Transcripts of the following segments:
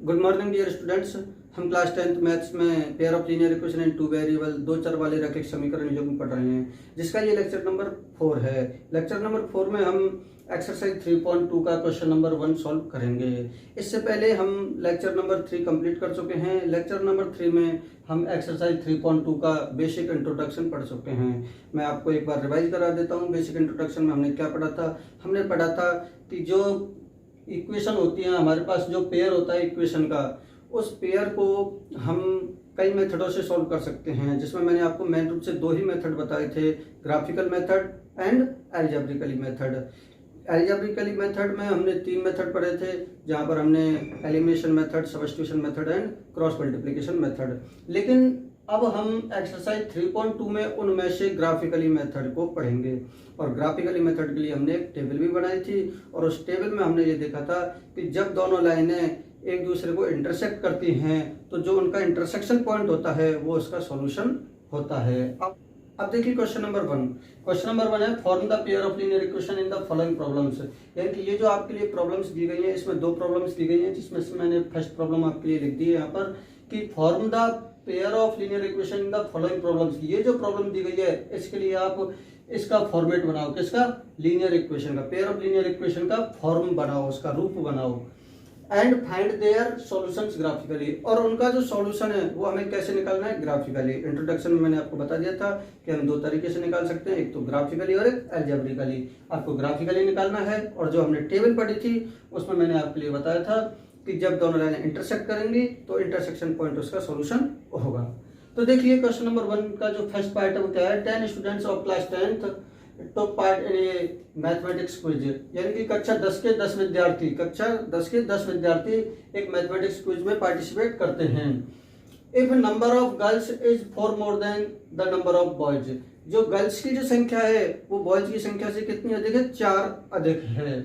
Good morning dear students. हम class 10th maths में pair of linear equation and two variable दो चर वाले रैखिक समीकरण योजक पढ़ रहे हैं, जिसका ये लेक्चर नंबर 4 है। लेक्चर नंबर 4 में हम एक्सरसाइज 3.2 का क्वेश्चन नंबर 1 सॉल्व करेंगे। इससे पहले हम लेक्चर नंबर 3 कंप्लीट कर चुके हैं। लेक्चर नंबर 3 में हम एक्सरसाइज 3.2 का बेसिक इंट्रोडक्शन पढ़ चुके हैं। मैं आपको एक बार रिवाइज करा देता हूँ। बेसिक इंट्रोडक्शन में हमने क्या पढ़ा था? हमने पढ़ा था कि जो इक्वेशन होती है हमारे पास, जो पेयर होता है इक्वेशन का, उस पेयर को हम कई मेथडों से सॉल्व कर सकते हैं, जिसमें मैंने आपको मेन रूप से दो ही मेथड बताए थे, graphical method and algebraically method. Algebraically method में हमने 3 मेथड पढ़े थे, जहां पर हमने elimination method, substitution method and cross multiplication method. लेकिन अब हम एक्सरसाइज 3.2 में उनमें से ग्राफिकली मेथड को पढ़ेंगे। और ग्राफिकली मेथड के लिए हमने एक टेबल भी बनाई थी, और उस टेबल में हमने ये देखा था कि जब दोनों लाइनें एक दूसरे को इंटरसेक्ट करती हैं तो जो उनका इंटरसेक्शन पॉइंट होता है वो उसका सॉल्यूशन होता है। अब देखिए क्वेश्चन नंबर 1। क्वेश्चन नंबर 1 है form the pair of linear equation in the following problems. यानी कि ये जो आपके लिए प्रॉब्लम्स दी गई है, इसमें 2 प्रॉब्लम्स दी गई हैं, जिसमें से मैंने फर्स्ट प्रॉब्लम आपके लिए लिख दी है यहाँ पर कि form the pair of linear equation in the following problems. ये जो प्रॉब्लम दी गई है, इसके लिए आप इसका फॉर्मेट बनाओ। किसका? लीनियर इक्वेशन का, पेयर ऑफ लीनियर इक्वेशन का फॉर्म बनाओ, उसका रूप बनाओ। And find their solutions graphically, और उनका जो सॉल्यूशन है वो हमें कैसे निकालना है? ग्राफिकली। इंट्रोडक्शन में मैंने आपको बता दिया था कि हम 2 तरीके से निकाल सकते हैं, एक तो ग्राफिकली और एक एल्जेब्रिकली। आपको ग्राफिकली निकालना है, और जो हमने टेबल पढ़ी थी उसमें मैंने आपके लिए बताया था कि जब दोनों लाइनें इंटरसेक्ट करेंगी तो इंटरसेक्शन पॉइंट उसका सॉल्यूशन होगा। तो देखिए क्वेश्चन नंबर 1 का जो फर्स्ट पार्ट है वो क्या है? 10 students of class 10th top part in A mathematics quiz. यानी कि कक्षा 10 के 10 विद्यार्थी एक मैथमेटिक्स क्विज में पार्टिसिपेट करते हैं। If number of girls is 4 more than the number of boys, जो गर्ल्स की जो संख्या है वो बॉयज की संख्या से कितनी अधिक है? 4 अधिक है।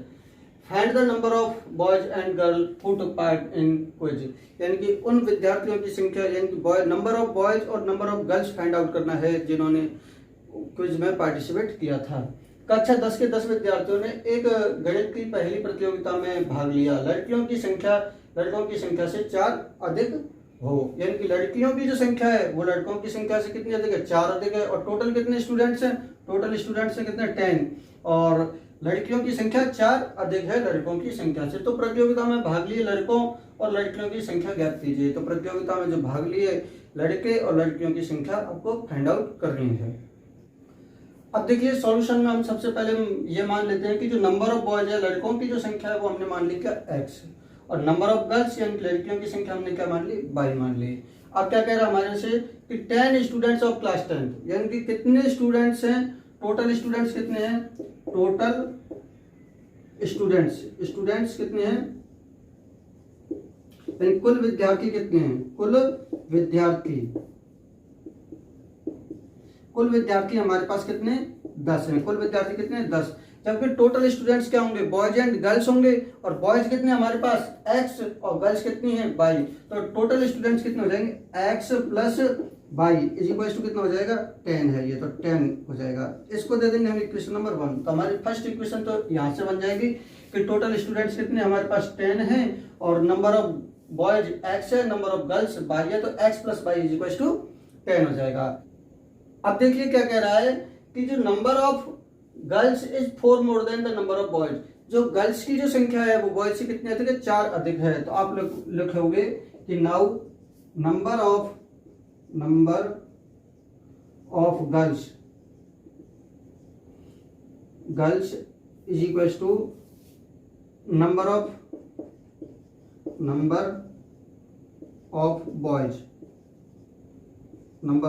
Find the number of boys and girl who took part in quiz. यानी कि उन विद्यार्थियों की संख्या, यानी कि नंबर ऑफ बॉयज और number of girls find out करना है जिन्होंने क्विज में पार्टिसिपेट किया था। कक्षा 10 के 10 विद्यार्थियों ने एक गणित की पहली प्रतियोगिता में भाग लिया। लड़कियों की संख्या से 4 अधिक हो, यानी कि लड़कियों की जो संख्या है वो लड़कों की संख्या से कितनी अधिक है? 4 अधिक है। और टोटल कितने स्टूडेंट्स हैं? टोटल स्टूडेंट्स हैं कितने? 10। और लड़कियों की संख्या 4 अधिक है लड़कों की संख्या से। तो प्रतियोगिता में भाग लिए लड़कों और लड़कियों की संख्या ज्ञात कीजिए। तो प्रतियोगिता में जो भाग लिए लड़के और लड़कियों की संख्या आपको फाइंड आउट करनी है। अब देखिए सॉल्यूशन में हम सबसे पहले ये मान लेते हैं कि जो नंबर ऑफ बॉयज है, लड़कों की जो संख्या है वो हमने मान ली क्या? x। और नंबर ऑफ गर्ल्स यानी लड़कियों की संख्या हमने क्या मान ली? y मान ली। अब क्या कह रहा है हमारे से कि 10 स्टूडेंट्स ऑफ क्लास 10th, यानी कि कितने स्टूडेंट्स हैं? टोटल स्टूडेंट्स कितने हैं? टोटल स्टूडेंट्स कितने हैं? यानी कुल विद्यार्थी कितने हैं? कुल विद्यार्थी हमारे पास कितने? 10 हैं। कुल विद्यार्थी कितने? 10। जबकि टोटल स्टूडेंट्स क्या होंगे? बॉयज एंड गर्ल्स होंगे। और बॉयज कितने हमारे पास? x, और गर्ल्स कितनी है? y। तो टोटल स्टूडेंट्स कितने हो जाएंगे? x plus y is equal to कितना हो जाएगा? 10 है ये, तो 10 हो जाएगा। इसको दे देंगे हम इक्वेशन नंबर 1। तो हमारी फर्स्ट इक्वेशन तो यहाँ से बन जाएगी कि टोटल स्टूडेंट्स कितने हमारे पास? 10 है, और नंबर ऑफ बॉयज x है, नंबर ऑफ गर्ल्स y है, तो x plus y is equal to 10 हो जाएगा। अब देखिए क्या कह रहा है कि जो number of girls is 4 more than the number of boys, जो गर्ल्स की जो संख्या है वो बॉयज से कितनी अधिक है? 4 अधिक है। तो आप लिखोगे कि now number of girls is equal to number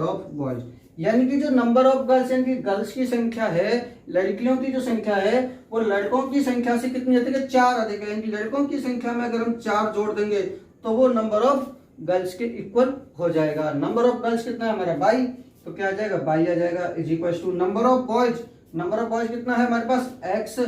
of boys. यानी कि जो नंबर ऑफ गर्ल्स, यानी कि गर्ल्स की संख्या है, लड़कियों की जो संख्या है वो लड़कों की संख्या से कितनी अधिक है? 4 अधिक है। यानी कि लड़कों की संख्या में अगर हम 4 जोड़ देंगे तो वो नंबर ऑफ गर्ल्स के इक्वल हो जाएगा। नंबर ऑफ गर्ल्स कितना है हमारा? 22। तो क्या आ जाएगा? 22 आ जाएगा is equal to number of boys कितना है हमारे पास? x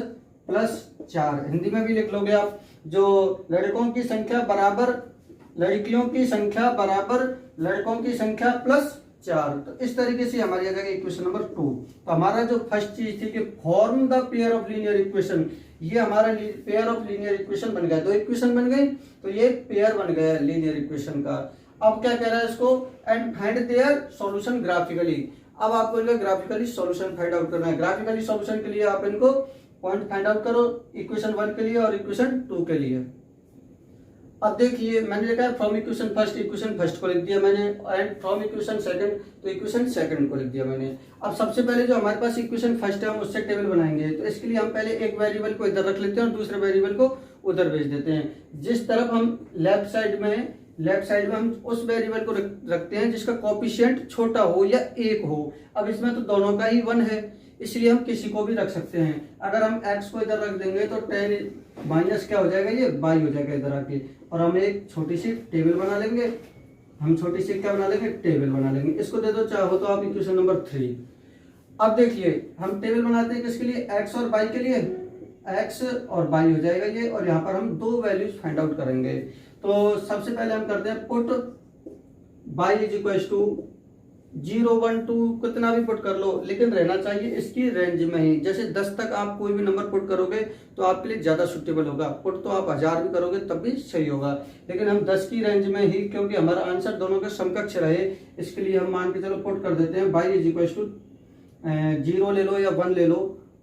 plus 4। हिंदी में भी लिख लोगे आप, जो लड़कों की संख्या बराबर लड़कियों की संख्या बराबर लड़कों की संख्या प्लस 4। तो इस तरीके से हमारी आ जाएगा इक्वेशन नंबर 2। तो हमारा जो फर्स्ट चीज थी कि form the pair of linear equation, ये हमारा पेयर ऑफ लीनियर इक्वेशन बन गया। दो इक्वेशन बन गई तो ये पेयर बन गया लीनियर इक्वेशन का। अब क्या कह रहा है इसको, and find their solution graphically. अब आपको इनका ग्राफिकली सॉल्यूशन फाइंड आउट करना है। ग्राफिकली सॉल्यूशन के लिए आप इनको पॉइंट फाइंड आउट करो, इक्वेशन 1 के लिए और इक्वेशन 2 के लिए। अब देखिए मैंने लिखा है फ्रॉम इक्वेशन फर्स्ट को लिख दिया मैंने, एंड फ्रॉम इक्वेशन सेकंड तो इक्वेशन सेकंड को लिख दिया मैंने। अब सबसे पहले जो हमारे पास इक्वेशन फर्स्ट है हम उससे टेबल बनाएंगे। तो इसके लिए हम पहले एक वेरिएबल को इधर रख लेते हैं और दूसरे वेरिएबल को उधर भेज देते हैं। जिस तरफ हम लेफ्ट साइड में हम उस वेरिएबल को रखते हैं जिसका कोएफिशिएंट छोटा हो या 1 हो। अब इसमें तो दोनों का ही 1 है, इसलिए हम किसी को भी रख सकते हैं। अगर हम x को इधर रख देंगे तो 10 माइनस क्या हो जाएगा, ये y हो जाएगा इधर आके। और हम एक छोटी सी टेबल बना लेंगे, टेबल बना लेंगे। इसको दे दो चाहो तो आप इक्वेशन नंबर 3। अब देखिए हम टेबल बनाते हैं किसके लिए, x और y के लिए। x और y हो जाएगा ये, और यहाँ पर हम 2 वैल्यूज फाइंड आउट करेंगे। तो सबसे पहले हम करते हैं put y is equal to 0 1 2 कितना भी पुट कर लो, लेकिन रहना चाहिए इसकी रेंज में ही। जैसे 10 तक आप कोई भी नंबर पुट करोगे तो आपके लिए ज्यादा सुटेबल होगा। पुट तो आप 1000 भी करोगे तब भी सही होगा, लेकिन हम 10 की रेंज में ही, क्योंकि हमारा आंसर दोनों का समकक्ष रहे, इसके लिए हम मान के चलो पुट कर देते हैं y इज इक्वल टू 0 ले लो या 1 ले लो,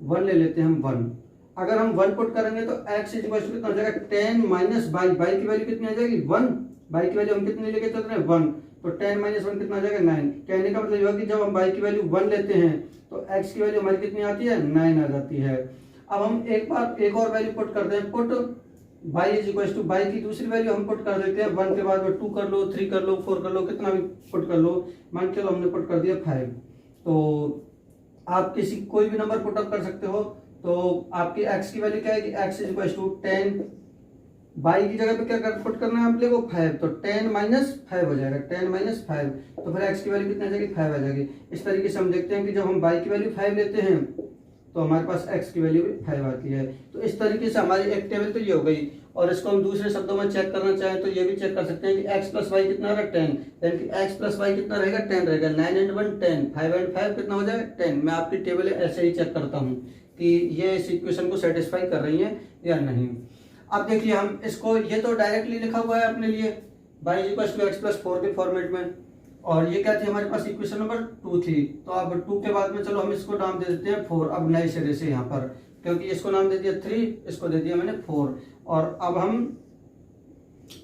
1 ले लेते हैं हम 1। अगर हम 1 पुट करेंगे तो x इज इक्वल टू कितना हो जाएगा, 10 माइनस y की वैल्यू कितनी आ जाएगी 1, y की वैल्यू हम कितनी लेके चल रहे हैं 1, तो 10 माइनस 1 कितना आ जाएगा 9। कहने का मतलब यह कि जब हम y की वैल्यू 1 लेते हैं तो x की वैल्यू हमारी कितनी आती है 9 आ जाती है। अब हम एक और वैल्यू पुट करते हैं, put y is equal to y की दूसरी वैल्यू हम पुट कर देते हैं। 1 के बाद में 2 कर लो, 3 कर लो, 4 कर लो, कितना भी पुट कर लो। मान के चलो हमने पुट कर दिया 5। तो आप कोई भी नंबर पुट अप कर सकते हो। तो आपकी x की वैल्यू क्या है कि x is equal to 10, y की जगह पे क्या पुट करना है हम लोगों को 5, तो 10 माइनस 5 हो जाएगा, 10 माइनस 5। तो फिर x की वैल्यू कितनी आ जाएगी 5 आ जाएगी। इस तरीके से हम देखते हैं कि जब हम y की वैल्यू 5 लेते हैं तो हमारे पास x की वैल्यू भी 5 आती है। तो इस तरीके से हमारी एक टेबल तो ये हो गई। और इसको हम दूसरे शब्दों में चेक करना चाहें तो ये भी चेक कर सकते हैं कि x प्लस वाई कितना रहेगा 10, यानी कि x प्लस वाई कितना रहेगा 10 रहेगा। 9 एंड 1 10, 5 एंड 5 कितना हो जाएगा 10। मैं आपकी टेबल ऐसे ही चेक करता हूँ कि ये इस इक्वेशन को सेटिस्फाई कर रही है या नहीं। अब देखिए हम इसको, ये तो डायरेक्टली लिखा हुआ है अपने लिए y equal to x plus 4 के फॉर्मेट में, और ये क्या थी हमारे पास इक्वेशन नंबर 2 थी। तो अब 2 के बाद में चलो हम इसको नाम दे देते हैं 4। अब नए सिरे से यहाँ पर, क्योंकि इसको नाम दे दिया 3, इसको दे दिया मैंने 4। और अब हम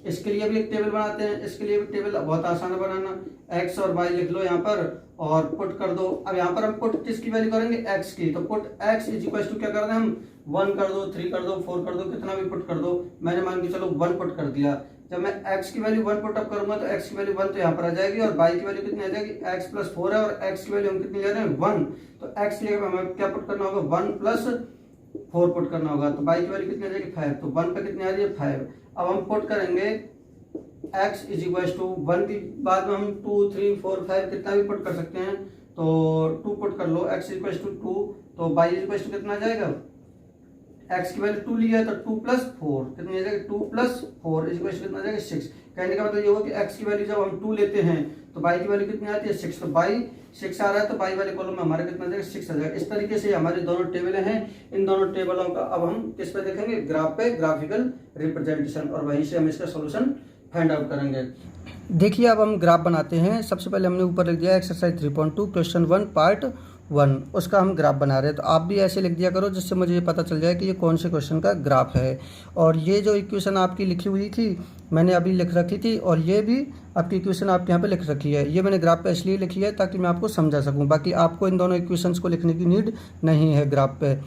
इसके लिए भी एक टेबल बनाते हैं। इसके लिए भी टेबल बहुत आसान है बनाना, x और y लिख लो यहाँ पर और पुट कर दो। अब यहाँ पर हम पुट किसकी वैल्यू करेंगे, x की। तो put x is equal to क्या कर दें हम 1 कर दो, 3 कर दो, 4 कर दो, कितना भी पुट कर दो। मैंने मान के चलो 1 पुट कर दिया। जब मैं x की वैल्यू 1 पुट अप करूंगा तो x की वैल्यू 1 तो यहाँ पर आ जाएगी, और y की वैल्यू कितनी आ जाएगी, x प्लस 4 है और x की वैल्यू हम कितनी ले रहे हैं 1। तो x की जगह हमें क्या पुट करना होगा 1 प्लस 4 पुट करना होगा। तो y की वैल्यू कितनी आ जाएगी 5, तो 1 पे कितनी आ रही है 5। अब हम पुट करेंगे x इज इक्वल टू 1 के बाद में हम 2 3 4 5 कितना भी पुट कर सकते हैं। तो 2 पुट कर लो, x इक्वल टू 2, तो y इक्वल टू कितना आ जाएगा, x की वैल्यू 2 लिया है तो 2 प्लस 4 कितनी आ जाएगी 2 प्लस 4 इज इक्वल टू कितना आ जाएगा 6। कहने का मतलब ये होगा कि x की वैल्यू जब हम 2 लेते हैं तो y की वैल्यू कितनी आती है 6। तो y 6 आ रहा है तो y वाले कॉलम में हमारे कितना आ जाएगा 6 आ जाएगा। इस तरीके से हमारी दोनों टेबलें हैं। इन दोनों टेबलों का अब हम किस पे देखेंगे, ग्राफ पे, ग्राफिकल रिप्रेजेंटेशन, और वहीं से हम इसका सोल्यूशन फाइंड आउट करेंगे। देखिए अब हम ग्राफ बनाते हैं। सबसे पहले हमने ऊपर लिख दिया एक्सरसाइज 3.2 क्वेश्चन 1 पार्ट 1, उसका हम ग्राफ बना रहे हैं। तो आप भी ऐसे लिख दिया करो जिससे मुझे ये पता चल जाए कि ये कौन से क्वेश्चन का ग्राफ है। और ये जो इक्वेशन आपकी लिखी हुई थी मैंने अभी लिख रखी थी, और ये भी आपकी इक्वेशन आपके यहाँ पे लिख रखी है। ये मैंने ग्राफ पे इसलिए लिखी है ताकि मैं आपको समझा सकूँ। बाकी आपको इन दोनों इक्वेशंस को लिखने की नीड नहीं है ग्राफ पे,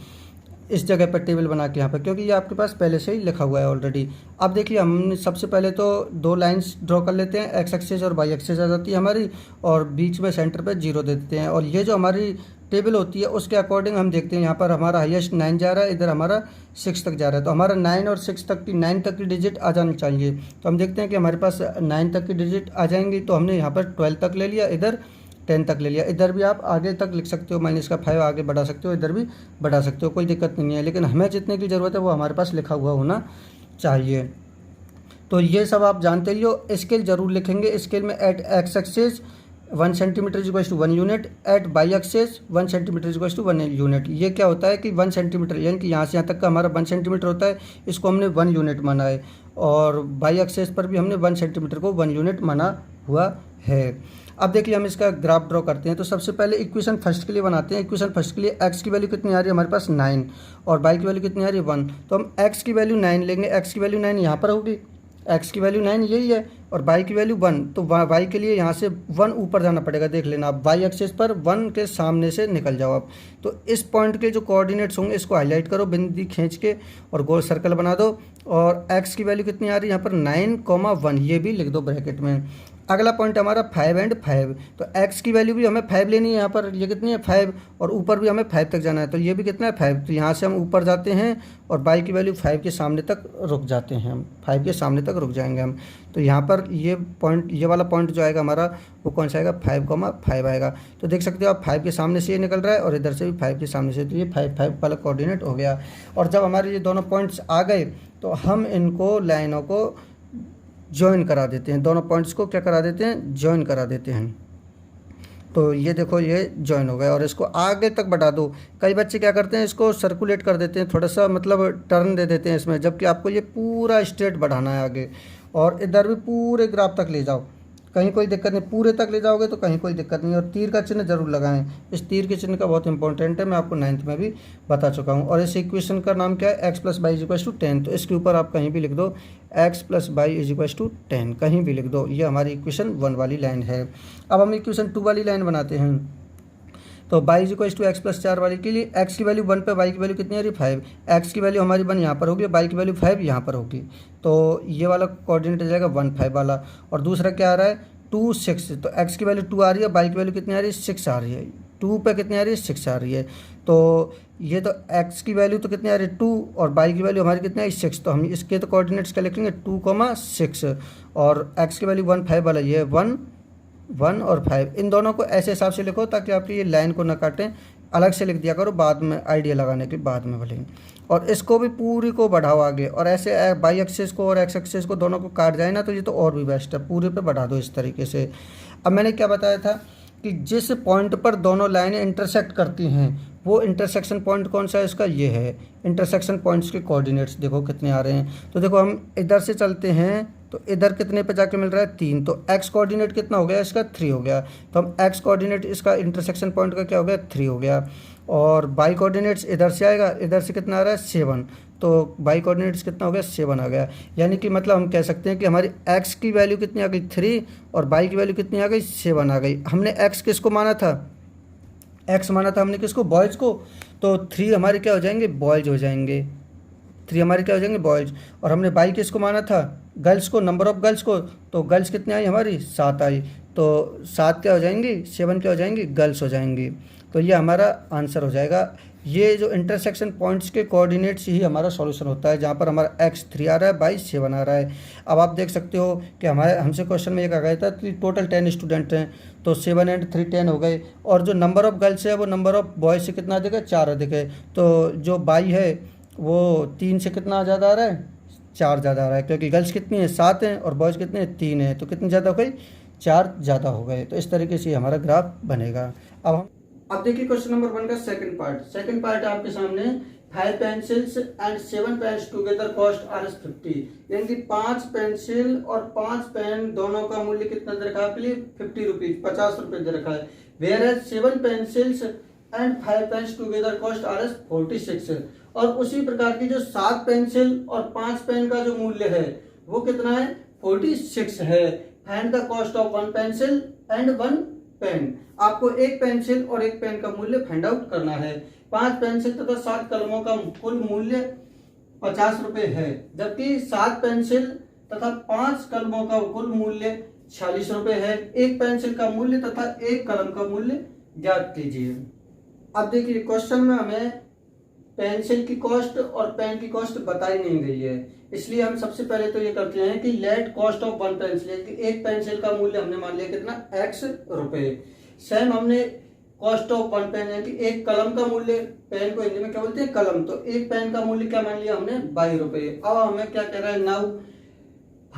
इस जगह पर टेबल बना के यहाँ पर, क्योंकि ये आपके पास पहले से ही लिखा हुआ है ऑलरेडी। अब देखिए हम सबसे पहले तो 2 लाइंस ड्रॉ कर लेते हैं, x एक्सिस और y एक्सिस आ जाती है हमारी, और बीच में सेंटर पे 0 दे देते हैं। और ये जो हमारी टेबल होती है उसके अकॉर्डिंग हम देखते हैं यहाँ पर हमारा हाईएस्ट 9 जा रहा है, इधर हमारा 6 तक जा रहा है। तो हमारा 9 और 6 तक की 9 तक की डिजिट आ जानी चाहिए। तो हम देखते हैं कि हमारे पास 9 तक की डिजिट आ जाएंगी। तो हमने यहाँ पर 12 तक ले लिया, इधर 10 तक ले लिया। इधर भी आप आगे तक लिख सकते हो, माइनस का 5 आगे बढ़ा सकते हो, इधर भी बढ़ा सकते हो, कोई दिक्कत नहीं है। लेकिन हमें जितने की ज़रूरत है वो हमारे पास लिखा हुआ होना चाहिए। तो ये सब आप जानते ही हो। स्केल जरूर लिखेंगे, स्केल में at x axis 1 centimetre is equal to 1 unit, at y axis 1 centimetre is equal to 1 unit. ये क्या होता है कि 1 सेंटीमीटर यानी कि यहाँ से यहाँ तक का हमारा 1 सेंटीमीटर होता है, इसको हमने 1 यूनिट माना है, और बाई एक्सेस पर भी हमने 1 सेंटीमीटर को 1 यूनिट माना हुआ है। अब देखिए हम इसका ग्राफ ड्रॉ करते हैं। तो सबसे पहले इक्वेशन फर्स्ट के लिए बनाते हैं। इक्वेशन फर्स्ट के लिए एक्स की वैल्यू कितनी आ रही है हमारे पास 9, और बाई की वैल्यू कितनी आ रही है 1। तो हम एक्स की वैल्यू 9 लेंगे, एक्स की वैल्यू 9 यहाँ पर होगी, एक्स की वैल्यू 9 यही है, और बाई की वैल्यू 1। तो वाई के लिए यहाँ से 1 ऊपर जाना पड़ेगा, देख लेना आप वाई एक्सेस पर 1 के सामने से निकल जाओ आप। तो इस पॉइंट के जो कोऑर्डिनेट्स होंगे इसको हाईलाइट करो बिंदी खींच के और गोल सर्कल बना दो। और एक्स की वैल्यू कितनी आ रही है यहाँ पर 9, 1, ये भी लिख दो ब्रैकेट में। अगला पॉइंट हमारा 5 एंड 5। तो x की वैल्यू भी हमें 5 लेनी है यहाँ पर, ये कितनी है 5, और ऊपर भी हमें 5 तक जाना है, तो ये भी कितना है 5। तो यहाँ से हम ऊपर जाते हैं और y की वैल्यू 5 के सामने तक रुक जाते हैं, हम 5 के सामने तक रुक जाएंगे हम। तो यहाँ पर ये पॉइंट, ये वाला पॉइंट जो आएगा हमारा वो कौन सा आएगा 5, 5 आएगा। तो देख सकते हो आप 5 के सामने से ये निकल रहा है और इधर से भी 5 के सामने से, तो ये 5 वाला कोऑर्डिनेट हो गया। और जब हमारे ये दोनों पॉइंट्स आ गए तो हम इनको लाइनों को ज्वाइन करा देते हैं, दोनों पॉइंट्स को क्या करा देते हैं, ज्वाइन करा देते हैं। तो ये देखो ये ज्वाइन हो गया, और इसको आगे तक बढ़ा दो। कई बच्चे क्या करते हैं इसको सर्कुलेट कर देते हैं, थोड़ा सा मतलब टर्न दे देते हैं इसमें, जबकि आपको ये पूरा स्ट्रेट बढ़ाना है आगे, और इधर भी पूरे ग्राफ तक ले जाओ, कहीं कोई दिक्कत नहीं, पूरे तक ले जाओगे तो कहीं कोई दिक्कत नहीं। और तीर का चिन्ह जरूर लगाएं, इस तीर के चिन्ह का बहुत इंपॉर्टेंट है, मैं आपको 9th में भी बता चुका हूं। और इस इक्वेशन का नाम क्या है, x + y = 10। तो इसके ऊपर आप कहीं भी लिख दो x + y = 10, कहीं भी लिख दो। ये हमारी इक्वेशन 1 वाली लाइन है। अब हम इक्वेशन 2 वाली लाइन बनाते हैं। तो y = x + 4 वाली के लिए x की वैल्यू 1 पे y की वैल्यू कितनी आ रही है 5, x की वैल्यू हमारी 1 यहाँ पर होगी, y की वैल्यू 5 यहाँ पर होगी। तो ये वाला कोऑर्डिनेट आ जाएगा 1, 5 वाला। और दूसरा क्या आ रहा है 2, 6। तो x की वैल्यू 2 आ रही है, y की वैल्यू कितनी आ रही है 6 आ रही है, 2 पे कितनी आ रही है 6 आ रही है। तो ये तो x की वैल्यू तो कितनी आ रही है 2, और y की वैल्यू हमारी कितनी है 6। तो हम इसके तो कोऑर्डिनेट्स क्या लिखेंगे 2, 6, और x की वैल्यू 1, 5 वाला ये है 1, 1 और 5। इन दोनों को ऐसे हिसाब से लिखो ताकि आपकी ये लाइन को ना काटें, अलग से लिख दिया करो बाद में, आइडिया लगाने के बाद में भले। और इसको भी पूरी को बढ़ाओ आगे, और ऐसे बाई एक्सेस को और एक्स एक्सेस को दोनों को काट जाए ना, तो ये तो और भी बेस्ट है, पूरे पे बढ़ा दो इस तरीके से। अब मैंने क्या बताया था कि जिस पॉइंट पर दोनों लाइनें इंटरसेक्ट करती हैं वो इंटरसेक्शन पॉइंट कौन सा है इसका, ये है। इंटरसेक्शन पॉइंट्स के कोऑर्डिनेट्स देखो कितने आ रहे हैं। तो देखो हम इधर से चलते हैं तो इधर कितने पे जाके मिल रहा है 3, तो x कोऑर्डिनेट कितना हो गया इसका 3 हो गया। तो हम x कोऑर्डिनेट इसका इंटरसेक्शन पॉइंट का क्या हो गया 3 हो गया। और y कोऑर्डिनेट्स इधर से आएगा, इधर से कितना आ रहा है 7, तो y कोऑर्डिनेट्स कितना हो गया 7 आ गया। यानी कि मतलब हम कह सकते हैं कि हमारी x की वैल्यू कितनी आ गई 3 और y की वैल्यू कितनी आ गई 7 आ गई। हमने x किसको माना था, x माना था हमने किसको, बॉयज़ को। तो 3 हमारे क्या हो जाएंगे बॉयज़ हो जाएंगे, 3 हमारे क्या हो जाएंगे बॉयज़। और हमने y किसको माना था, गर्ल्स को, नंबर ऑफ गर्ल्स को। तो गर्ल्स कितनी आई हमारी 7 आई, तो 7 क्या हो जाएंगी 7 क्या हो जाएंगी गर्ल्स हो जाएंगी। तो ये हमारा आंसर हो जाएगा। ये जो इंटरसेक्शन पॉइंट्स के कोऑर्डिनेट्स ही हमारा सॉल्यूशन होता है, जहाँ पर हमारा x 3 आ रहा है, y 7 आ रहा है। अब आप देख सकते हो कि हमारे हमसे क्वेश्चन में ये कहा गया था कि टोटल 10 स्टूडेंट हैं, तो 7 एंड 3 10 हो गए। और जो नंबर ऑफ गर्ल्स है वो नंबर ऑफ बॉयज़ से कितना अधिक है 4 अधिक है। तो जो y है वो 3 से कितना ज़्यादा आ रहा है 4 ज़्यादा आ रहा है, क्योंकि गर्ल्स कितनी है 7 हैं और बॉयज़ कितने हैं 3 हैं, तो कितनी ज़्यादा हो गई 4 ज़्यादा हो गए। तो इस तरीके से हमारा ग्राफ बनेगा। अब देखिए क्वेश्चन नंबर 1 का सेकंड पार्ट है आपके सामने। 5 pencils and 7 pens together cost Rs50। यानी कि 5 पेंसिल और 5 पेन दोनों का मूल्य कितना दे रखा है आपके लिए 50 रुपीज, 50 रुपए दे रखा है। वेयर एज 7 pencils and 5 pens together cost Rs46। और उसी प्रकार की जो 7 पेंसिल और 5 पेन का जो मूल्य है वो कितना है 46 है। Find the cost of 1 pencil and 1 pen. आपको एक पेंसिल और एक पेन का मूल्य फाइंड आउट करना है। 5 पेंसिल तथा 7 कलमों का कुल मूल्य 50 रुपए है, जबकि 7 पेंसिल तथा 5 कलमों का कुल मूल्य 46 रुपए है। एक पेंसिल का मूल्य तथा एक कलम का मूल्य ज्ञात कीजिए। अब देखिए क्वेश्चन में हमें पेंसिल की कॉस्ट और पेन की कॉस्ट बताई नहीं गई है, इसलिए हम सबसे पहले तो ये करते हैं कि लेट कॉस्ट ऑफ 1 पेंसिल, एक पेंसिल का मूल्य हमने मान लिया कितना x रुपए। सेम हमने कॉस्ट ऑफ 1 पेन है कि एक कलम का मूल्य, पेन को हिंदी में क्या बोलते हैं कलम, तो एक पेन का मूल्य क्या मान लिया हमने 22 रुपए। अब हमें क्या कह रहा है now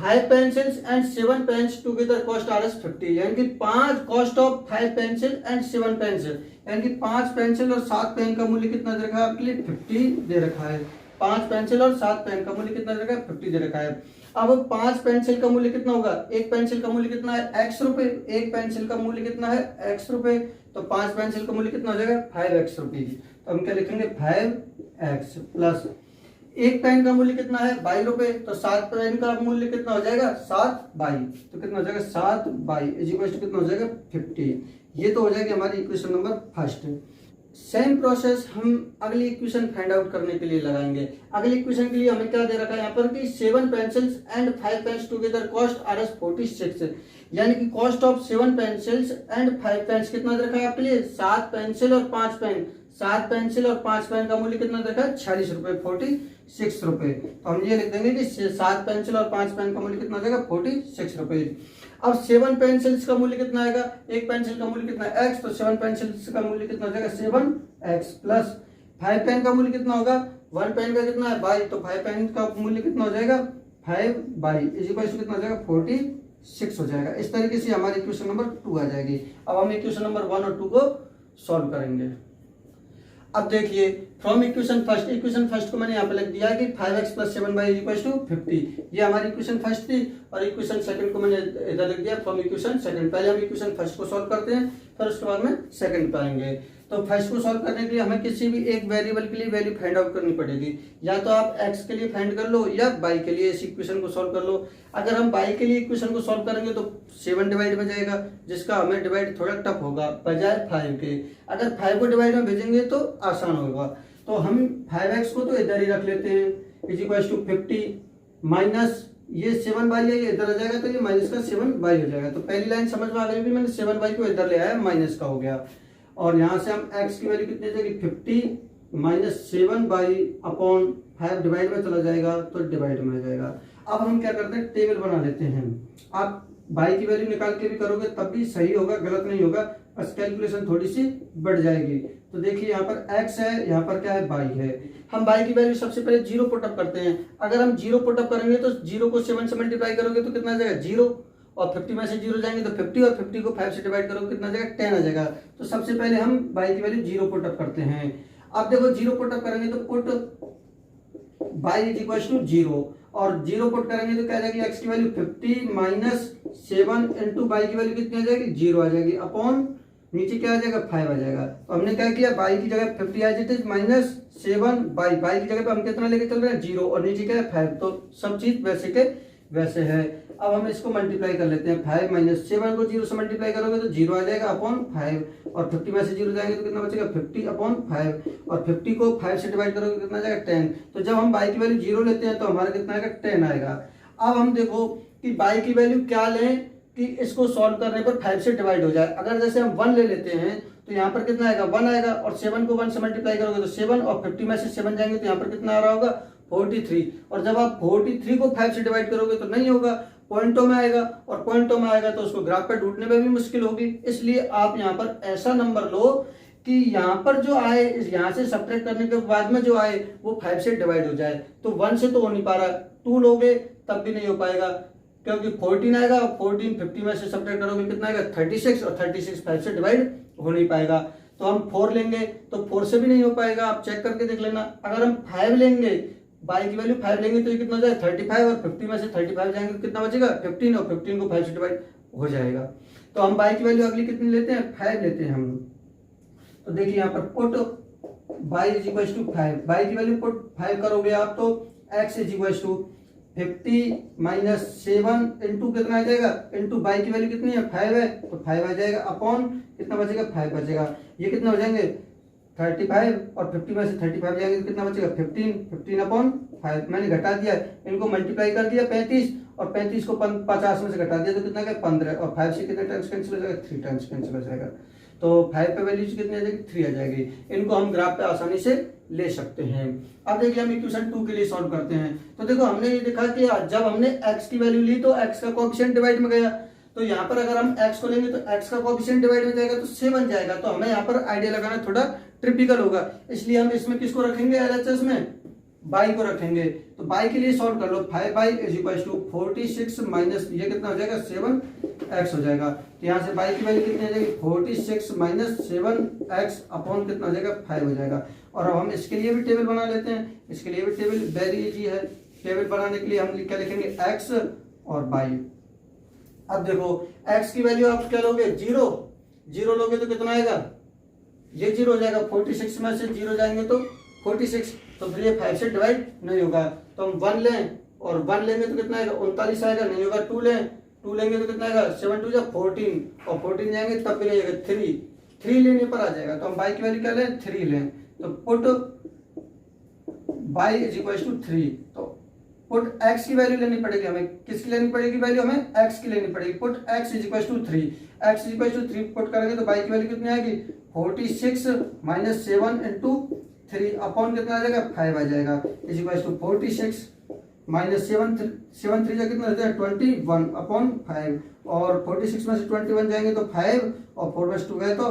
5 pencils and 7 pens together cost Rs 50, यानी कि 5 cost of 5 pencil and 7 pencil, यानी कि 5 पेंसिल और 7 पेन का मूल्य कितना दे रखा है आपके लिए 50 दे रखा है। 5 पेंसिल और 7 पेन का मूल्य कितना दे रखा है 50 दे रखा है। अब 5 पेंसिल का मूल्य कितना होगा, एक पेंसिल का मूल्य कितना है x रुपए, एक पेंसिल का मूल्य कितना है x रुपए, तो 5 पेंसिल का मूल्य कितना हो जाएगा 5x रुपए। तो हम क्या लिखेंगे 5x प्लस एक पेन का मूल्य कितना है 22 रुपए, तो 7 पेन का मूल्य कितना हो जाएगा 7 बाई, तो कितना हो जाएगा 7 बाई इज इक्वल टू कितना हो जाएगा 50। ये तो हो जाएगी हमारी equation number first. Same process हम अगली इक्वेशन फाइंड आउट करने के लिए लगाएंगे। अगली इक्वेशन के लिए हमें क्या दे रखा है यहाँ पर कि 7 pencils and 5 pens together cost R S 46, यानी कि cost of 7 pencils and 5 pens कितना दे रखा है आपके लिए 7 पेंसिल और 5 पेन, 7 पेंसिल और 5 पेन का मूल्य कितना दे रखा है 46 रुपए 46 रुपए। तो हम ये लिख देंगे कि 7 पेंसिल और 5 पेन का मूल्य कितना हो जाएगा 46 रुपए। अब 7 पेंसिल्स का मूल्य कितना आएगा, एक पेंसिल का मूल्य कितना है x, तो 7 पेंसिल्स का मूल्य कितना हो जाएगा 7x प्लस 5 पेन का मूल्य कितना होगा, 1 पेन का कितना है बाई, तो 5 पेन का मूल्य कितना हो जाएगा 5 बाई इज इक्वल टू कितना हो जाएगा 46 हो जाएगा। इस तरीके से हमारी इक्वेशन नंबर 2 आ जाएगी। अब हम इक्वेशन नंबर 1 और 2 को सॉल्व करेंगे। अब देखिए फ्रॉम इक्वेशन फर्स्ट को मैंने यहाँ पे लिख दिया कि 5x plus 7y equal to 50, ये हमारी इक्वेशन फर्स्ट थी। और इक्वेशन सेकंड को मैंने इधर लिख दिया फ्रॉम इक्वेशन सेकंड। पहले हम इक्वेशन फर्स्ट को सॉल्व करते हैं, फिर उसके बाद में सेकंड पे आएंगे। तो फर्स्ट को सॉल्व करने के लिए हमें किसी भी एक वेरिएबल के लिए वैल्यू फाइंड आउट करनी पड़ेगी। या तो आप x के लिए फाइंड कर लो या y के लिए इस इक्वेशन को सॉल्व कर लो। अगर हम y के लिए इक्वेशन को सॉल्व करेंगे तो 7 डिवाइड में जाएगा, जिसका हमें डिवाइड थोड़ा टफ होगा बजाय 5 के। अगर 5 को डिवाइड में भेजेंगे तो आसान होगा। तो हम 5x को तो इधर ही रख लेते हैं इज इक्वल टू 50 माइनस ये 7y है, ये इधर आ जाएगा तो ये माइनस का 7y हो जाएगा। तो पहली लाइन समझ में आ गई भी, मैंने 7y को इधर ले आया माइनस का हो गया। और यहाँ से हम x की वैल्यू कितनी जाएगी 50 माइनस 7y अपॉन 5 डिवाइड में चला जाएगा तो डिवाइड में आ जाएगा। अब हम क्या करते हैं टेबल बना लेते हैं। आप y की वैल्यू निकाल के भी करोगे तब भी सही होगा, गलत नहीं होगा, बस कैलकुलेशन थोड़ी सी बढ़ जाएगी। तो देखिए यहाँ पर x है, यहाँ पर क्या है y है। हम y की वैल्यू सबसे पहले 0 पुटअप करते हैं। अगर हम 0 पुटअप करेंगे तो 0 को 7 से मल्टीप्लाई करोगे तो कितना आ जाएगा 0, और 50 में से 0 जाएंगे तो 50, और 50 को 5 से डिवाइड करोगे कितना आ जाएगा 10 आ जाएगा। तो सबसे पहले हम y की वैल्यू 0 पुटअप करते हैं। अब देखो 0 पुटअप करेंगे तो put y is equal to 0, और 0 पुट करेंगे तो क्या आ जाएगी x की वैल्यू 50 माइनस 7 इंटू y की वैल्यू कितनी आ जाएगी 0 आ जाएगी, अपॉन नीचे क्या आ जाएगा 5 आ जाएगा। तो हमने क्या किया y की जगह 50 आ जाती है माइनस 7 y की जगह पे हम कितना लेके चल रहे हैं 0, और नीचे क्या है 5। तो सब चीज वैसे के वैसे है। अब हम इसको मल्टीप्लाई कर लेते हैं। 5 माइनस 7 को 0 से मल्टीप्लाई करोगे तो 0 आ जाएगा अपॉन 5, और 50 में से 0 जाएंगे तो कितना बचेगा 50 अपॉन 5, और 50 को 5 से डिवाइड करोगे कितना आ जाएगा 10। तो जब हम y की वैल्यू 0 लेते हैं तो हमारा कितना आएगा 10 आएगा। अब हम देखो कि y की वैल्यू क्या लें कि इसको सॉल्व करने पर 5 से डिवाइड हो जाए। अगर जैसे हम 1 ले लेते हैं तो यहाँ पर कितना आएगा 1 आएगा, और 7 को 1 से मल्टीप्लाई करोगे तो 7, और 50 में से 7 जाएंगे तो यहाँ पर कितना आ रहा होगा 43, और जब आप 43 को 5 से डिवाइड करोगे तो नहीं होगा, पॉइंटों में आएगा, और पॉइंटों में आएगा तो उसको ग्राफ पे ढूंढने में भी मुश्किल होगी। इसलिए आप यहाँ पर ऐसा नंबर लो कि यहाँ पर जो आए यहाँ से सब्ट्रैक्ट करने के बाद में जो आए वो 5 से डिवाइड हो जाए। तो 1 से तो हो नहीं पा रहा, 2 लोगे तब भी नहीं हो पाएगा, क्योंकि 14 आएगा, 14 50 में से सब्ट्रैक्ट करोगे कितना आएगा 36, और 36 5 से डिवाइड हो नहीं पाएगा। तो हम 4 लेंगे तो 4 से भी नहीं हो पाएगा, आप चेक करके देख लेना। अगर हम 5 लेंगे, y की वैल्यू 5 लेंगे तो ये कितना हो जाएगा 35, और 50 में से 35 जाएंगे तो कितना बचेगा 15, और 15 को 5 से डिवाइड हो जाएगा। तो हम y की वैल्यू अगली कितनी लेते हैं 5 लेते हैं हम। तो देखिए यहाँ पर put y is equal to 5, y की वैल्यू पुट 5 करोगे आप तो x is equal to 50 minus 7 into कितना आ जाएगा इंटू y की वैल्यू कितनी है 5 है तो 5 आ जाएगा, अपॉन कितना बचेगा 5 बचेगा। ये कितना हो जाएंगे 35, और 50 में से 35 जाएंगे तो कितना बचेगा 15 अपॉन 5। मैंने घटा दिया, इनको मल्टीप्लाई कर दिया 35, और 35 को 50 में से घटा दिया तो कितना गया 15, और 5 से कितने टाइम्स कैंसिल हो जाएगा 3 टाइम्स कैंसिल हो जाएगा। तो 5 पे वैल्यू कितनी आ जाएगी 3 आ जाएगी। इनको हम ग्राफ पे आसानी से ले सकते हैं। अब देखिए हम इक्वेशन 2 के लिए सॉल्व करते हैं। तो देखो हमने ये देखा कि जब हमने x की वैल्यू ली तो x का कोएफिशिएंट डिवाइड में गया, तो यहाँ पर अगर हम x को लेंगे तो x का कोएफिशिएंट डिवाइड में जाएगा तो 7 जाएगा। तो हमें यहाँ पर आइडिया लगाना थोड़ा ट्रिपिकल होगा, इसलिए हम इसमें किसको रखेंगे LHS में बाई को रखेंगे, तो बाई के लिए सॉल्व कर लो। 5y is equal to 46 minus ये कितना हो जाएगा 7x हो जाएगा। तो यहाँ से बाई की वैल्यू कितनी हो जाएगी 46 माइनस 7x अपॉन कितना हो जाएगा 5 हो जाएगा। और अब हम इसके लिए भी टेबल बना लेते हैं, इसके लिए भी टेबल वेरी इजी है। टेबल बनाने के लिए हम क्या लिखेंगे x और बाई। अब देखो x की वैल्यू आप क्या लोगे 0 लोगे तो कितना आएगा, ये 0 हो जाएगा। 46 में से 0 जाएंगे तो 46, तो फिर ये 5 से डिवाइड नहीं होगा, तो हम 1 लें और 1 लेंगे तो कितना आएगा 39 आएगा, नहीं होगा 2 लें, 2 लेंगे तो कितना आएगा 7 2 14 और 14 जाएंगे तब भी नहीं आएगा 3 लेने पर आ जाएगा। तो हम बाई की वैल्यू क्या लें 3 लें, तो put y is equal to 3। तो पुट x की वैल्यू लेनी पड़ेगी हमें, किसकी लेनी पड़ेगी वैल्यू हमें x की लेनी पड़ेगी। Put x is equal to 3, x is equal to 3 put करेंगे तो बाई की वैल्यू कितनी आएगी 46 माइनस 7 इंटू 3 अपॉन कितना आ जाएगा 5 आ जाएगा इज इक्वल टू 46 माइनस 7 3 जा कितना रहता है 21 अपॉन 5 और 46 में से 21 जाएंगे तो 5 और 4 में 2 गए तो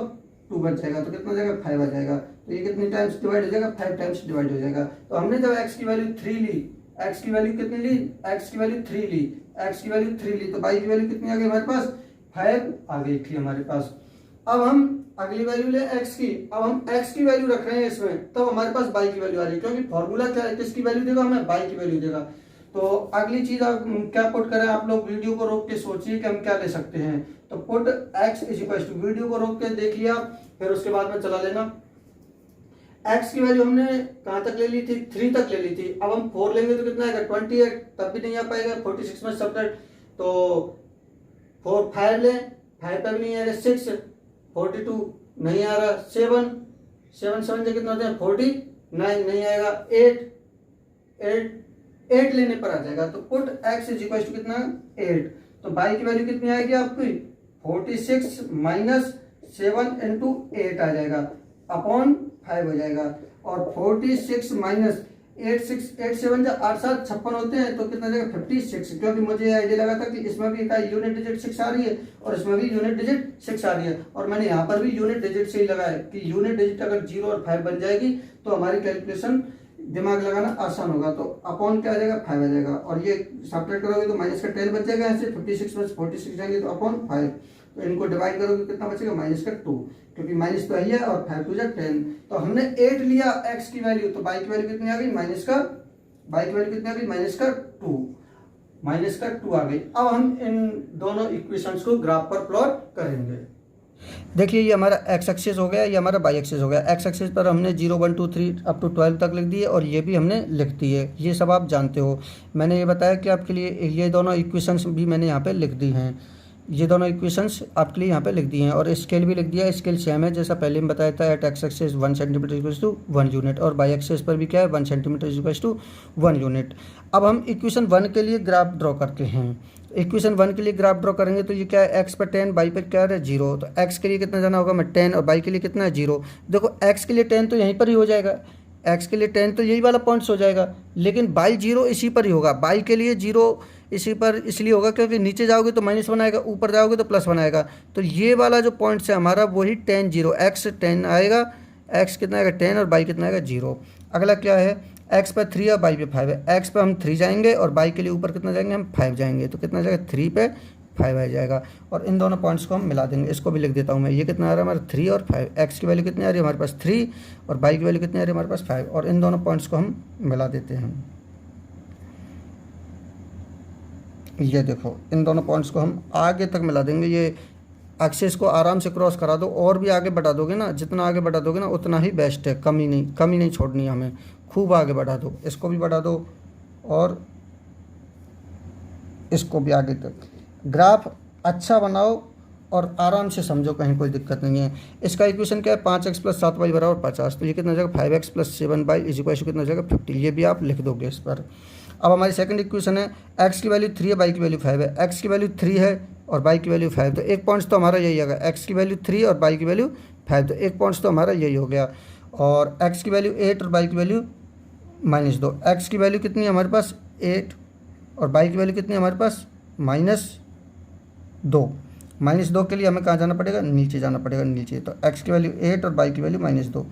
2 बच जाएगा, तो कितना जाएगा 5 आ जाएगा। तो ये कितनी टाइम्स डिवाइड हो जाएगा 5 टाइम्स डिवाइड हो जाएगा। तो हमने जब x की वैल्यू 3 ली, x की वैल्यू कितनी ली x की वैल्यू 3 ली, x की वैल्यू 3 ली, तो y की वैल्यू कितनी आ गई हमारे पास 5 आ गई थी हमारे पास। अब हम अगली वैल्यू ले x की, अब हम x की वैल्यू रख रहे हैं इसमें, तब हमारे पास y की वैल्यू आ रही है, क्योंकि फॉर्मूला क्या है किसकी वैल्यू देगा हमें y की वैल्यू देगा। तो अगली चीज आप क्या पुट करें, आप लोग वीडियो को रोक के सोचिए कि हम क्या ले सकते हैं। तो put x is equal to, video को रोक के देख लिया फिर उसके बाद में चला लेना। x की वैल्यू हमने कहां तक ले ली थी 3 तक ले ली थी, अब हम 4 लेंगे तो कितना आएगा 28, तब भी नहीं आ पाएगा 46 में सब्ट्रैक्ट, तो 4 5 लें 5 पे भी नहीं आएगा 6 42 नहीं आ रहा 7 7 से कितना होता है 49 नहीं आएगा 8 लेने पर आ जाएगा। तो put x is equal to कितना 8, तो y की वैल्यू कितनी आएगी आपकी 46 माइनस 7 इंटू 8 आ जाएगा अपॉन 5 हो जाएगा। और 46 माइनस 8 7 जा 8 7 56 होते हैं तो कितना जाएगा 56, क्योंकि मुझे आइडिया लगा था कि इसमें भी एक यूनिट डिजिट 6 आ रही है और इसमें भी यूनिट डिजिट 6 आ रही है, और मैंने यहाँ पर भी यूनिट डिजिट से ही लगाया कि यूनिट डिजिट अगर 0 और 5 बन जाएगी तो हमारी कैलकुलेशन दिमाग लगाना आसान होगा। तो अपॉन क्या आ जाएगा 5 आ जाएगा, और ये सब्ट्रैक्ट करोगे तो माइनस का 10 बच जाएगा, ऐसे 56 में 46 जाएंगे तो अपॉन 5, तो इनको डिवाइड करोगे कितना बचेगा माइनस का 2, क्योंकि माइनस तो है और 5 2 जा 10। तो हमने 8 लिया x की वैल्यू, तो y की वैल्यू कितनी आ गई माइनस का, y की वैल्यू कितनी आ गई माइनस का 2 आ गई। अब हम इन दोनों इक्वेशंस को ग्राफ पर प्लॉट करेंगे। देखिए ये हमारा x एक्सिस हो गया, ये हमारा y एक्सिस हो गया। x एक्सिस पर हमने 0 1 2 3 अप टू 12 तक लिख दिए और ये भी हमने लिख दी है, ये सब आप जानते हो। मैंने ये बताया कि आपके लिए ये दोनों इक्वेशंस भी मैंने यहाँ पे लिख दी हैं, ये दोनों इक्वेशंस आपके लिए यहाँ पे लिख दिए हैं, और स्केल भी लिख दिया। स्केल सेम है जैसा पहले में बताया था, at x axis 1 centimetre equals to 1 unit, और y एक्सिस पर भी क्या है 1 सेंटीमीटर इक्वल्स टू 1 यूनिट। अब हम इक्वेशन 1 के लिए ग्राफ ड्रॉ करते हैं। इक्वेशन 1 के लिए ग्राफ ड्रॉ करेंगे तो ये क्या है x पर 10 y पर क्या है 0, तो x के लिए कितना जाना होगा मैं 10 और y के लिए कितना है 0। देखो x के लिए 10 तो यहीं पर ही हो जाएगा, x के लिए 10 तो यही वाला पॉइंट्स हो जाएगा, लेकिन y 0 इसी पर ही होगा। y के लिए 0 इसी पर इसलिए होगा क्योंकि नीचे जाओगे तो माइनस बनाएगा, ऊपर जाओगे तो प्लस बनाएगा, तो ये वाला जो पॉइंट्स है हमारा वही 10 0 x 10 आएगा, x कितना आएगा 10 और y कितना आएगा 0। अगला क्या है x पर 3 और y पे 5 है, x पर हम 3 जाएंगे और y के लिए ऊपर कितना जाएंगे हम 5 जाएंगे, तो कितना जाएगा 3 पे 5 आ जाएगा। और इन दोनों पॉइंट्स को हम मिला देंगे, इसको भी लिख देता हूँ मैं, ये कितना आ रहा है हमारा 3 और 5, x की वैल्यू कितनी आ रही है हमारे पास 3 और y की वैल्यू कितनी आ रही है हमारे पास 5, और इन दोनों पॉइंट्स को हम मिला देते हैं। ये देखो इन दोनों पॉइंट्स को हम आगे तक मिला देंगे, ये एक्सिस को आराम से क्रॉस करा दो, और भी आगे बढ़ा दोगे ना, जितना आगे बढ़ा दोगे ना उतना ही बेस्ट है, कमी नहीं छोड़नी है हमें, खूब आगे बढ़ा दो, इसको भी बढ़ा दो और इसको भी आगे तक। ग्राफ अच्छा बनाओ और आराम से समझो, कहीं कोई दिक्कत नहीं है। इसका इक्वेशन क्या है 5x प्लस 7y बराबर 50, तो ये कितना हो जाएगा 5x plus 7y is equal to कितना हो जाएगा 50, ये भी आप लिख दोगे इस पर। अब हमारी सेकंड इक्वेशन है x की वैल्यू 3 है y की वैल्यू 5 है, x की वैल्यू 3 है और y की वैल्यू 5, तो एक पॉइंट्स तो हमारा यही आएगा, x की वैल्यू 3 और y की वैल्यू 5, तो एक पॉइंट्स तो हमारा यही हो गया। और x की वैल्यू 8 और y की वैल्यू -2, x की वैल्यू कितनी है हमारे पास 8 और y की वैल्यू कितनी है हमारे पास -2 के लिए हमें कहाँ जाना पड़ेगा नीचे जाना पड़ेगा नीचे, तो x की वैल्यू 8 और y की वैल्यू -2,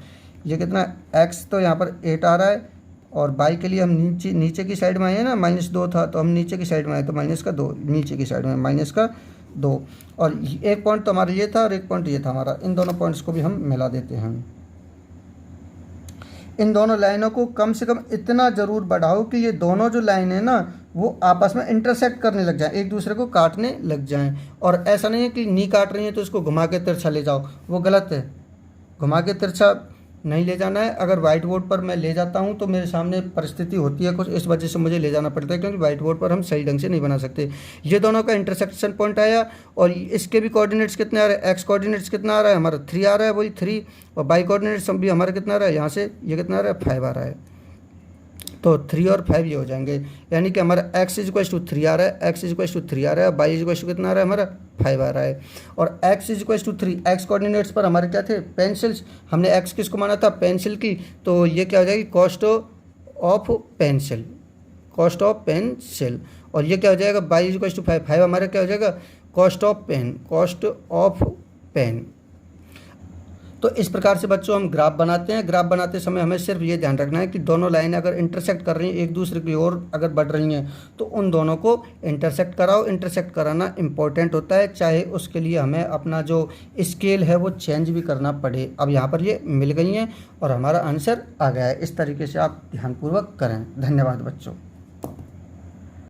ये कितना x तो यहाँ पर 8 आ रहा है और बाई के लिए हम नीचे की साइड में आए हैं ना, -2 था तो हम नीचे की साइड में आए तो -2, नीचे की साइड में -2। और एक पॉइंट तो हमारा ये था और एक पॉइंट ये था हमारा, इन दोनों पॉइंट्स को भी हम मिला देते हैं। इन दोनों लाइनों को कम से कम इतना ज़रूर बढ़ाओ कि ये दोनों जो लाइन है ना वो आपस में इंटरसेक्ट करने लग जाए, एक दूसरे को काटने लग जाएं। और ऐसा नहीं है कि नहीं काट रही है तो इसको घुमा के तिरछा ले जाओ, वो गलत है। घुमा के तिरछा नहीं ले जाना है। अगर वाइट बोर्ड पर मैं ले जाता हूँ तो मेरे सामने परिस्थिति होती है कुछ, इस वजह से मुझे ले जाना पड़ता है, क्योंकि वाइट बोर्ड पर हम सही ढंग से नहीं बना सकते। ये दोनों का इंटरसेक्शन पॉइंट आया और इसके भी कोऑर्डिनेट्स कितने आ रहे हैं, एक्स कोऑर्डिनेट्स कितना आ रहा है हमारा 3 आ रहा है, वही 3। और बाई कोऑर्डिनेट्स भी हमारा कितना आ रहा है, यहाँ से ये कितना आ रहा है 5 आ रहा है। तो 3 और 5 ये हो जाएंगे, यानी कि हमारा x = 3 आ रहा है, x = 3 आ रहा है, y = कितना आ रहा है हमारा 5 आ रहा है। और x = 3, x कोऑर्डिनेट्स पर हमारे क्या थे, पेंसिल्स। हमने x किसको माना था, पेंसिल की, तो ये क्या हो जाएगी cost of pencil, cost of pencil. और ये क्या हो जाएगा y = 5, 5 हमारा क्या हो जाएगा cost of pen, cost of pen. तो इस प्रकार से बच्चों हम ग्राफ बनाते हैं। ग्राफ बनाते समय हमें सिर्फ ये ध्यान रखना है कि दोनों लाइनें अगर इंटरसेक्ट कर रही हैं, एक दूसरे की ओर अगर बढ़ रही हैं, तो उन दोनों को इंटरसेक्ट कराओ। इंटरसेक्ट कराना इम्पोर्टेंट होता है, चाहे उसके लिए हमें अपना जो स्केल है वो चेंज भी करना पड़े। अब यहाँ पर ये मिल गई हैं और हमारा आंसर आ गया है। इस तरीके से आप ध्यानपूर्वक करें। धन्यवाद बच्चों।